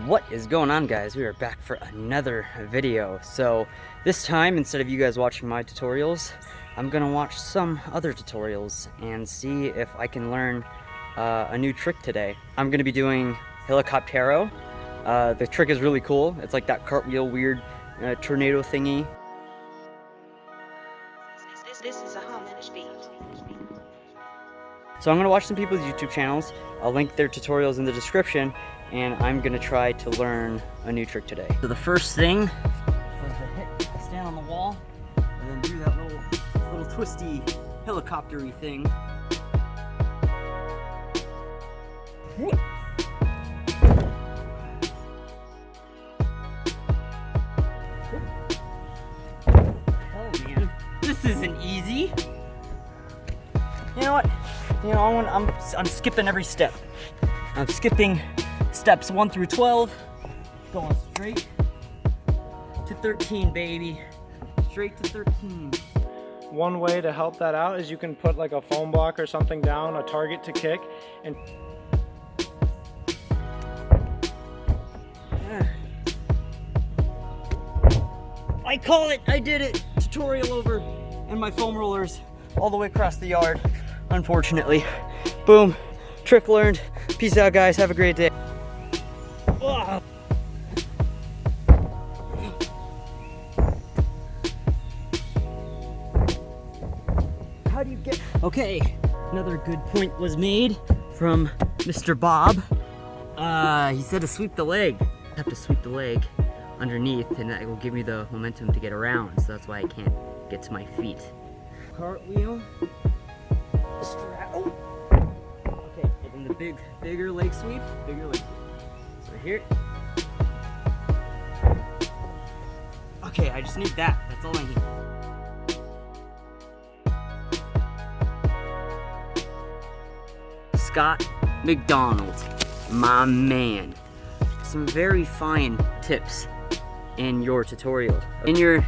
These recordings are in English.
What is going on, guys? We are back for another video. So this time, instead of you guys watching my tutorials, I'm gonna watch some other tutorials and see if I can learn a new trick today. I'm gonna be doing Helicoptero. The trick is really cool. It's like that cartwheel weird tornado thingy. This is a homage beat. So I'm gonna watch some people's YouTube channels. I'll link their tutorials in the description, and I'm gonna try to learn a new trick today. So the first thing was to stand on the wall and then do that little twisty helicopter-y thing. Oh man, this isn't easy. You know what? I'm skipping every step. I'm skipping steps 1 through 12, going straight to 13, baby. Straight to 13. One way to help that out is you can put like a foam block or something down, a target to kick, and I call it! I did it! Tutorial over, and my foam rollers all the way across the yard, unfortunately. Boom. Trick learned. Peace out, guys. Have a great day. Ugh. How do you get... Okay, another good point was made from Mr. Bob. He said to sweep the leg. I have to sweep the leg underneath, and that will give me the momentum to get around, so that's why I can't get to my feet. Cartwheel. Oh. Okay, and then the bigger leg sweep. So here. Okay, I just need that. That's all I need. Scott McDonald, my man. Some very fine tips in your tutorial. In your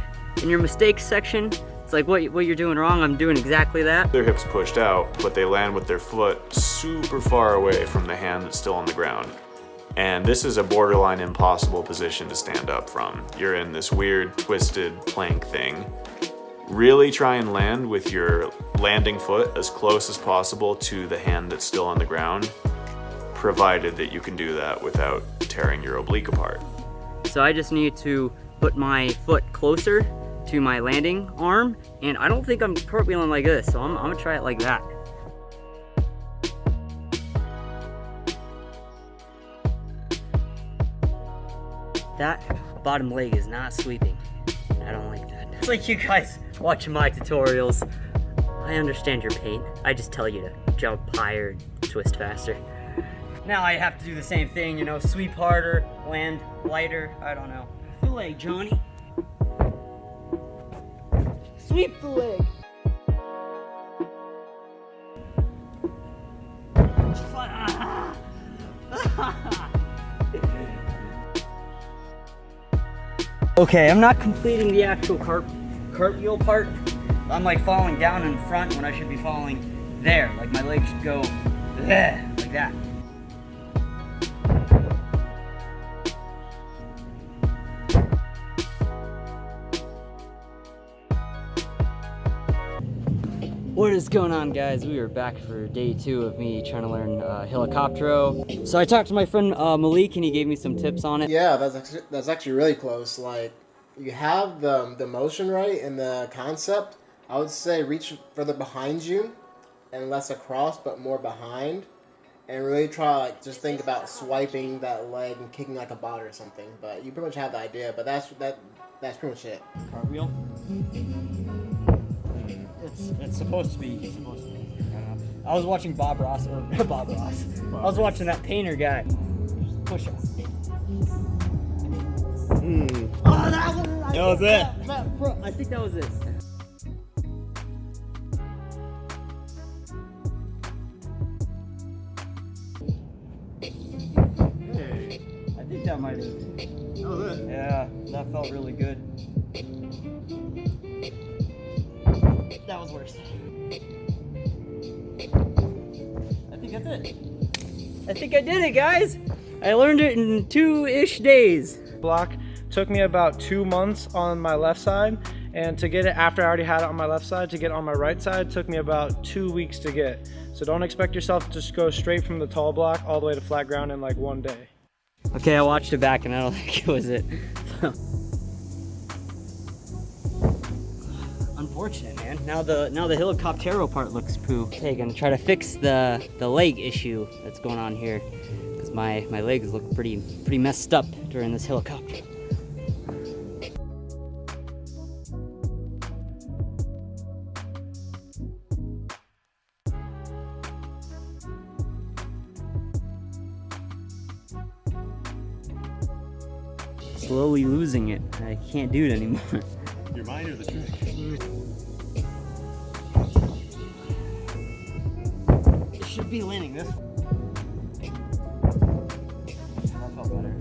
mistakes section, it's like what you're doing wrong, I'm doing exactly that. Their hips pushed out, but they land with their foot super far away from the hand that's still on the ground. And this is a borderline impossible position to stand up from. You're in this weird twisted plank thing. Really try and land with your landing foot as close as possible to the hand that's still on the ground, provided that you can do that without tearing your oblique apart. So I just need to put my foot closer to my landing arm, and I don't think I'm cartwheeling like this, so I'm gonna try it like that. That bottom leg is not sweeping. I don't like that. It's like you guys watching my tutorials. I understand your pain. I just tell you to jump higher, twist faster. Now I have to do the same thing, you know, sweep harder, land lighter, I don't know. The leg, Johnny. Sweep the leg. Okay, I'm not completing the actual cartwheel part. I'm like falling down in front when I should be falling there. Like my legs should go there, like that. What is going on, guys? We are back for day 2 of me trying to learn Helicoptero. So I talked to my friend Malik, and he gave me some tips on it. Yeah, that's actually really close. Like, you have the motion right and the concept. I would say reach further behind you and less across, but more behind. And really try, like, just think about swiping that leg and kicking like a bot or something. But you pretty much have the idea. But that's pretty much it. Cartwheel. It's supposed to be. I was watching Bob Ross. I was watching that painter guy. Just push him. Oh, that was it. I think that was it. Hey, I think that might have. That was it. Yeah, that felt really good. That was worse. I think that's it. I think I did it, guys. I learned it in 2-ish days. Block took me about 2 months on my left side, and to get it after I already had it on my left side, to get it on my right side took me about 2 weeks to get. So don't expect yourself to just go straight from the tall block all the way to flat ground in like 1 day. Okay, I watched it back and I don't think it was it. Unfortunate, man. Now the Helicoptero part looks poo. Okay, gonna try to fix the leg issue that's going on here, because my legs look pretty messed up during this helicopter. Slowly losing it. I can't do it anymore. Your mind or the trick? It should be landing this. That felt better.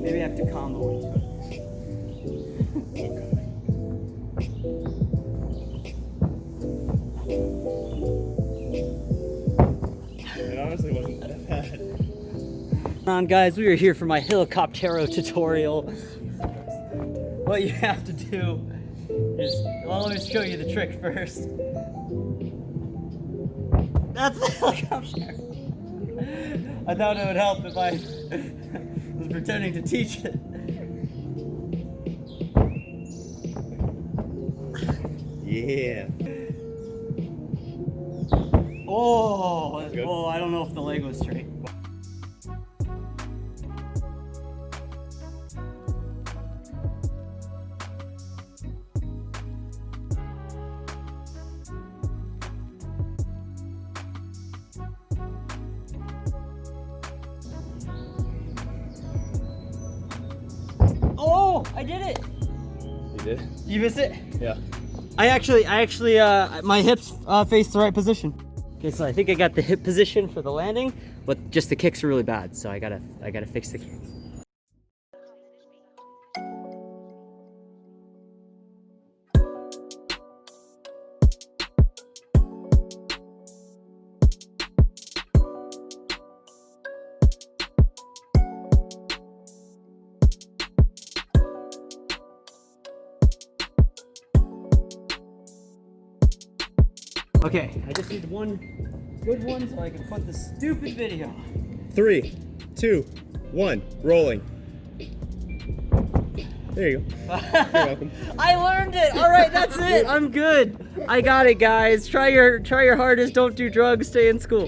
Maybe I have to combo into it. It honestly wasn't that bad. Come on, guys, we are here for my Helicoptero tutorial. What you have to do is, well, let me show you the trick first. That's the helicopter. I thought it would help if I was pretending to teach it. Yeah. Oh, Good. oh, I don't know if the leg was straight. Oh, I did it. You did? You missed it? Yeah. I actually, my hips face the right position. Okay, so I think I got the hip position for the landing, but just the kicks are really bad, so I gotta fix the kicks. Okay, I just need one good one so I can put the stupid video. 3, 2, 1, rolling. There you go. You're welcome. I learned it. All right, that's it. I'm good. I got it, guys. Try your hardest. Don't do drugs. Stay in school.